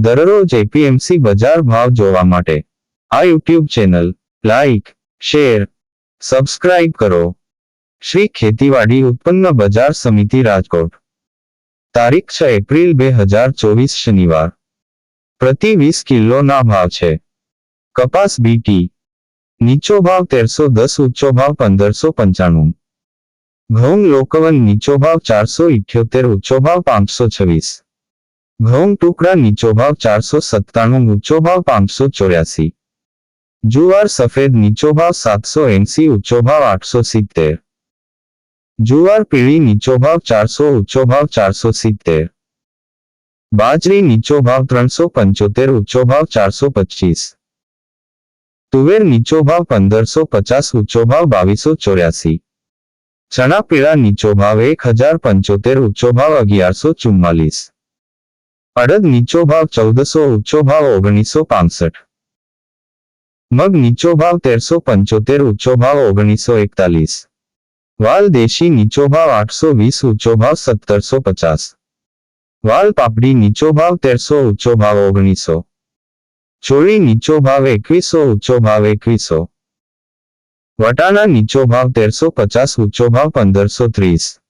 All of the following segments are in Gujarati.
દરરોજ એપીએમસી બજાર ભાવ જોવા માટે આ YouTube channel like, share, subscribe કરો. શ્રી ખેતીવાડી ઉત્પન્ન બજાર સમિતિ રાજકોટ. તારીખ 6 એપ્રિલ 2024 શનિવાર. પ્રતિ 20 કિલોના ભાવ છે. કપાસ બીટી નીચો ભાવ 1310, ઊંચો ભાવ 1595. ઘઉં લોકવન નીચો ભાવ 478, ઊંચો ભાવ 526. ઘઉં ટુકડા નીચો ભાવ 497, ઊંચો ભાવ 584. જુવાર સફેદ નીચો ભાવ 780, ઊંચો ભાવ 870. જુવાર પીળી નીચો ભાવ 400, ઊંચો ભાવ 470. બાજરી નીચો ભાવ 375, ઊંચો ભાવ 425. તુવેર નીચો ભાવ 1550, ઊંચો ભાવ 2284. ચણા પીળા નીચો ભાવ 1075, ઊંચો ભાવ 1144. અડદ નીચો ભાવ 1400, ઊંચો ભાવ 1965. મગ નીચો ભાવ 1375, ઊંચો ભાવ 1941. વાલ દેશી નીચો ભાવ 820, ઊંચો ભાવ 1750. વાલ પાપડી નીચો ભાવ 1300, ઊંચો ભાવ 1900. ચોળી નીચો ભાવ 2100, ઊંચો ભાવ 2100. વટાણા નીચો ભાવ 1350, ઊંચો ભાવ 1530.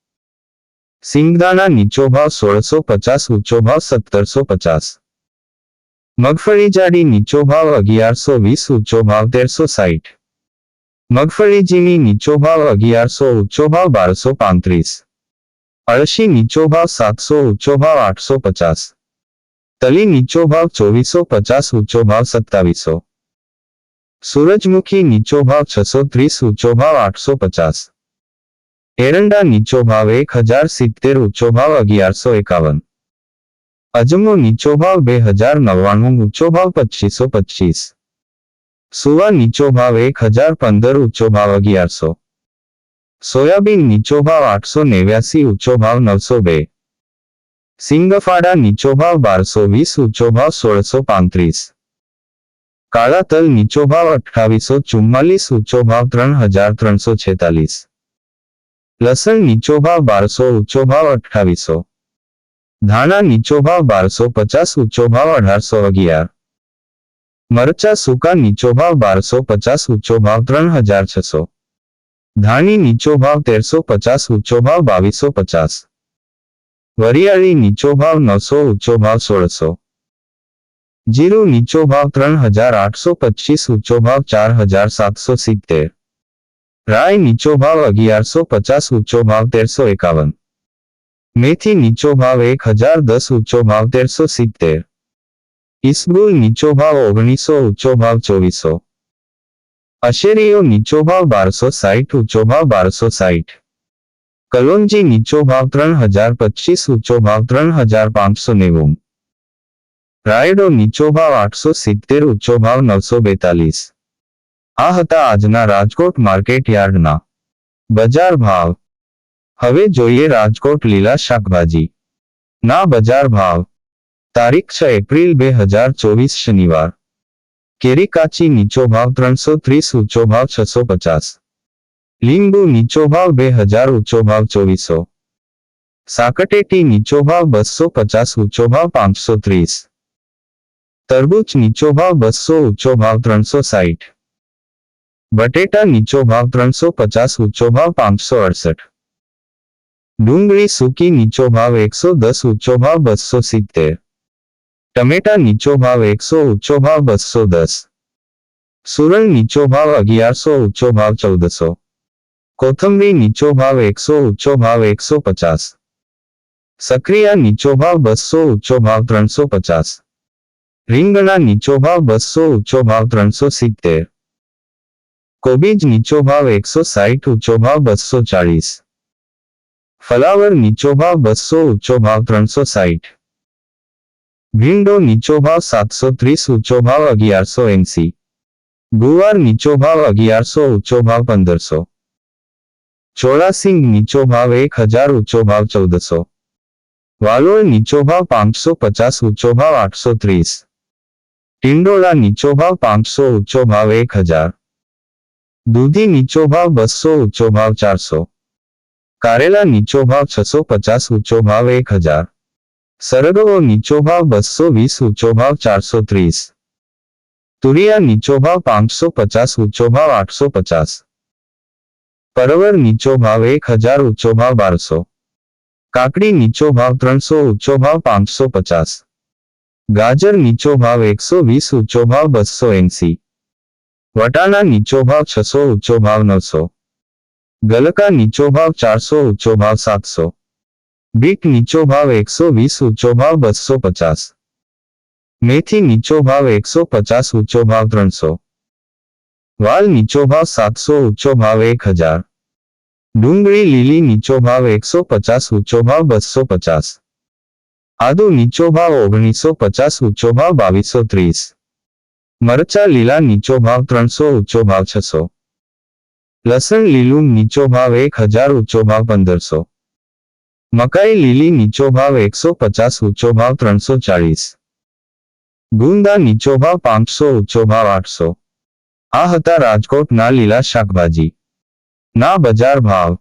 સિંગદાણા નીચો ભાવ 1650, ઊંચો ભાવ 1750. મગફળી જાડી નીચો ભાવ 1120, ઊંચો ભાવ 1360. મગફળી ઝીણી નીચો ભાવ 1100, ઊંચો ભાવ 1235. અળસી નીચો ભાવ 700, ઊંચો ભાવ 850. તલી નીચો ભાવ 2450, ઊંચો ભાવ 2700. સૂરજમુખી નીચો ભાવ 630, ઊંચો ભાવ 850. એરંડા નીચો ભાવ 1070, ઊંચો ભાવ 1151. અજમો નીચો ભાવ 2099, ઊંચો ભાવ 2525. સુવા નીચો ભાવ 1015, ઊંચો ભાવ 1100. સોયાબીન નીચો ભાવ 889, ઊંચો ભાવ 902. સિંગફાડા નીચો ભાવ 1220, ઊંચો ભાવ 1635. કાળા તલ નીચો ભાવ 2844, ઊંચો ભાવ 3346. લસણ નીચો ભાવ 1200, ઊંચો ભાવ 2800. ધાણા નીચો ભાવ 1250, ઊંચો ભાવ 1811. મરચા સૂકા નીચો ભાવ 1250, ઊંચો ભાવ 3600. ધાણી નીચો ભાવ 1350, ઊંચો ભાવ 2250. વરિયાળી નીચો ભાવ 900, ઊંચો ભાવ 1600. જીરું નીચો ભાવ 3825, ઊંચો ભાવ 4770. રાઈ નીચો ભાવ 1150, ઊંચો ભાવ 1351. મેથી નીચો ભાવ 1010, ઊંચો ભાવ 1370. ઈસબગુલ નીચો ભાવ 1900, ઊંચો ભાવ 2400. અશેરીઓ નીચો ભાવ 1260, ઊંચો ભાવ 1260. કલોંજી નીચો ભાવ 3025, ઊંચો ભાવ 3590. રાયડો નીચો ભાવ 870, ઊંચો ભાવ 942. આ હતા આજના રાજકોટ માર્કેટ યાર્ડના બજાર ભાવ. હવે જોઈએ રાજકોટ લીલા શાકભાજી ના બજાર ભાવ. તારીખ 6 એપ્રિલ 2024 શનિવાર. કેરી કાચી નીચો ભાવ 330, ઊંચો ભાવ 650. લીંબુ નીચો ભાવ 2000, ઊંચો ભાવ 2400. સાકટેટી નીચો ભાવ 250, ઊંચો ભાવ 530. તરબૂચ નીચો ભાવ 200, ઊંચો ભાવ 360. બટેટા નીચો ભાવ 350, ઊંચો ભાવ 568. ડુંગળી સૂકી નીચો ભાવ 110, ઊંચો ભાવ 270. ટમેટા નીચો ભાવ 100, ઊંચો ભાવ 210. સુરણ નીચો ભાવ 1100, ઊંચો ભાવ 1400. કોથમરી નીચો ભાવ 100, ઊંચો ભાવ 150. સક્રિયા નીચો ભાવ 200, ઊંચો ભાવ 350. રીંગણા નીચો ભાવ 200, ઊંચો ભાવ 370. કોબીજ નીચો ભાવ 160, ઊંચો ભાવ 240. ફલાવર નીચો ભાવ 200, ઊંચો ભાવ 360. ભીંડો નીચો ભાવ 730, ઊંચો ભાવ 1180. ગુવાર નીચો ભાવ 1100, ઊંચો ભાવ 1500. ચોળાસિંગ નીચો ભાવ 1000, ઊંચો ભાવ 1400. વાલોળ નીચો ભાવ 550, ઊંચો ભાવ 830. ટિંડોળા નીચો ભાવ 500, ઊંચો ભાવ 1000. દૂધી નીચો ભાવ 200, ઊંચો ભાવ 400. કારેલા નીચો ભાવ 650, ઊંચો ભાવ 1000. સરગવો નીચો ભાવ 220, ઊંચો ભાવ 430. તુરિયા નીચો ભાવ 550, ઊંચો ભાવ 850. પરવર નીચો ભાવ 1000, ઊંચો ભાવ 1200. કાકડી નીચો ભાવ 300, ઊંચો ભાવ 550. ગાજર નીચો ભાવ 120, ઊંચો ભાવ 280. વટાણા નીચો ભાવ 600, ઊંચો ભાવ 900. ગલકા નીચો ભાવ 400, ઊંચો ભાવ 700. બીટ નીચો ભાવ 120, ઊંચો ભાવ 250. મેથી નીચો ભાવ 150, ઊંચો ભાવ 300. વાલ નીચો ભાવ 700, ઊંચો ભાવ 1000. ડુંગળી લીલી નીચો ભાવ 150, ઊંચો ભાવ 250. આદુ નીચો ભાવ 1950, ઊંચો ભાવ 2230. મરચા લીલા નીચો ભાવ 300, ઊંચો ભાવ 600. લસણ લીલું નીચો ભાવ 1000, ઊંચો ભાવ 1500. મકાઈ લીલી નીચો ભાવ 150, ઊંચો ભાવ 340. ગુંદા નીચો ભાવ 500, ઊંચો ભાવ 800. આ હતા રાજકોટના લીલા શાકભાજી ના બજાર ભાવ.